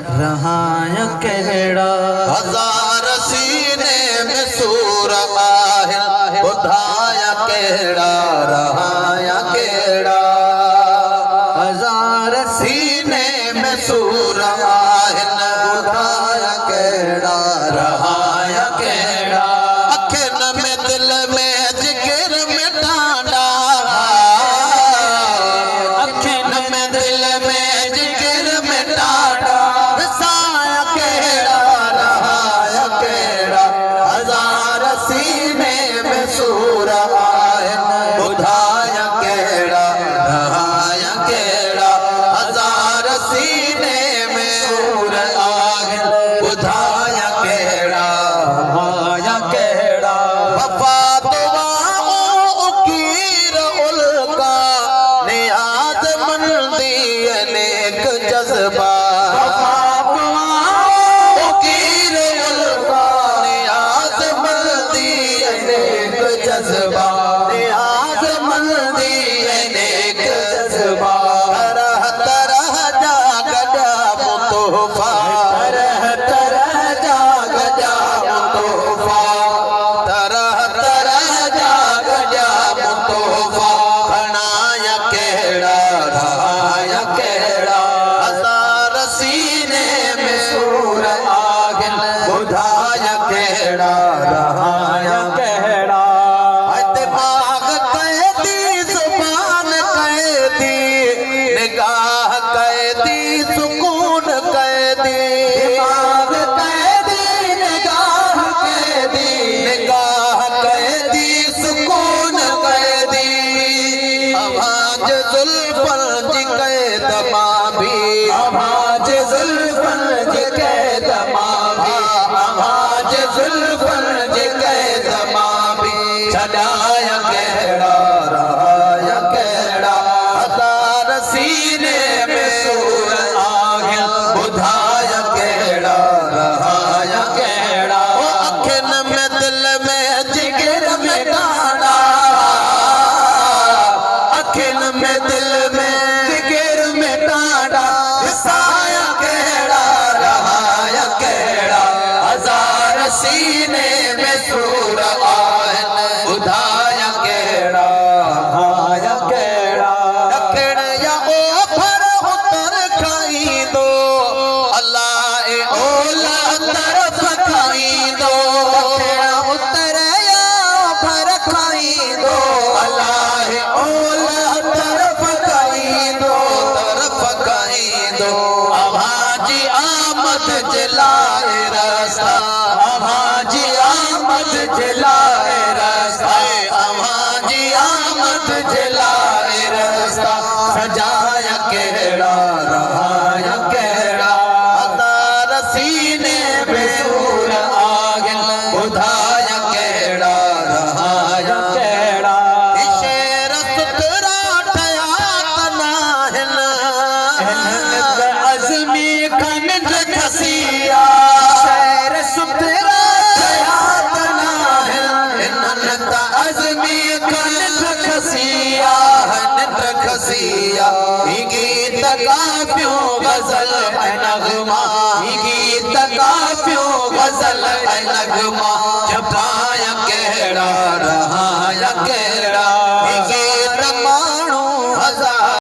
रहाया केड़ा हजार सीने में सूर आहे बुधाया केड़ा रहाया केड़ा हजार सीने में सूर आहे बुधाया केड़ा रहाया केड़ा अखिन में दिल में जिगर में डांडा अखिन में दिल में जिगर में डांडा रसाया केड़ा रहाया केड़ा हजार सीने में सूर आहे बुधाया केड़ा रहाया केड़ा हजार सीने में सूर आहे बुधाया केड़ा रहाया केड़ा वफा दुआओं उकीर उल्का नियाज मंदी नेक जज्बा उकीर उल्का नियाज मंदी नेक जज्बा नियाज मंदी नेक जज्बा तरह तरह जा गजा मुतोहफा तरह तरह जा गजा मुतोहफा तरह तरह जा गजा मुतोहफा खणाया केड़ा रहाया केड़ा हजार सीने में सूर आहे बुधाया केड़ा रहाया केड़ा दिमाग कैदी जुबान कैदी निगाह कैदी सुकून कैदी दिमाग कैदी निगाह कैदी निगाह कैदी सुकून कैदी आवाज जुल्फन जी कैद मां आवाज जुल्फन जी कैद मां आवाज जुल्फन जी कैद मां छड़ाया केड़ा रहाया केड़ा हजार सीने में सूर आहे बुधाया केड़ा रहाया केड़ा अखिन में दिल में जिगर में डांडा अखिन में दिल में जिगर में डांडा रसाया केड़ा रहाया केड़ा हजार सीने में सूर आहे बुधाया केड़ा रहाया केड़ा दखिण या ओभर उतर खाई दो अल्लाह ए ओला तरफ खाई दो दखिण उतर या ओभर खाई दो अल्लाह ए ओला तरफ खाई दो आवाजी आमद जलाए रास्ता आवाजी आमद जलाए रास्ता आवाजी आमद जलाए रास्ता सजाया केड़ा रहाया केड़ा हजार सीने में सूर आहे बुधाया केड़ा रहाया केड़ा शेर सुतरा ठया तनाहिन अज़मी खन खसिया शेर सुतरा ठया तनाहिन अज़मी खन खसिया खसिया गीत काफ्यों गजल नगमा गीत काफ्यों गजल नगमा छपाया केड़ा